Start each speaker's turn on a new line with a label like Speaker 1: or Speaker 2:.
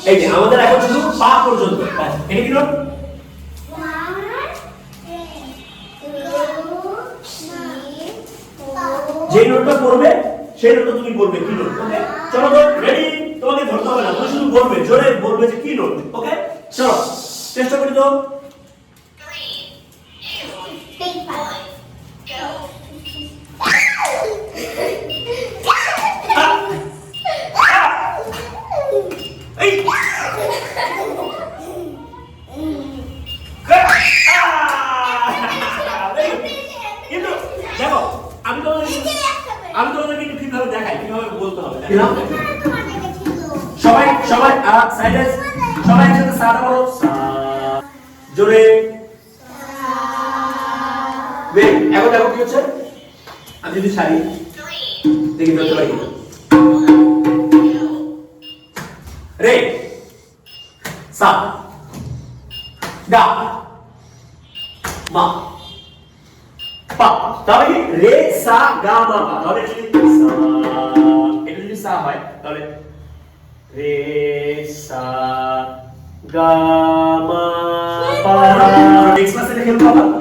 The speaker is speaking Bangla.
Speaker 1: এই যে আমাদের এখন শুধু পা পর্যন্ত এটা কি নোট যে নোটটা পড়বে সেই নোটটা তুমি বলবে কি নোট ওকে চলো তো রেডি তোমাকে ধরতে হবে না তুমি শুধু বলবে জোরে বলবে যে কি নোট ওকে চলো চেষ্টা করি তো
Speaker 2: 3, 2, 1, go.
Speaker 1: এই কিন্তু দেখো আমি তোমাদেরকে একটু কিভাবে দেখাই কিভাবে বলতে হবে সবাই সবাই সাইডে সবাই একসাথে সাদা বলো জোরে ওয়েট এখন দেখো কি হচ্ছে আমি যদি সারি দেখি ধরতে পারি রে সা গা মা পা তাহলে কি রে সা গা মা পা তাহলে এটা যদি সা হয় তাহলে রে সা গা মা পা নেক্সট ক্লাসে লিখে দেবো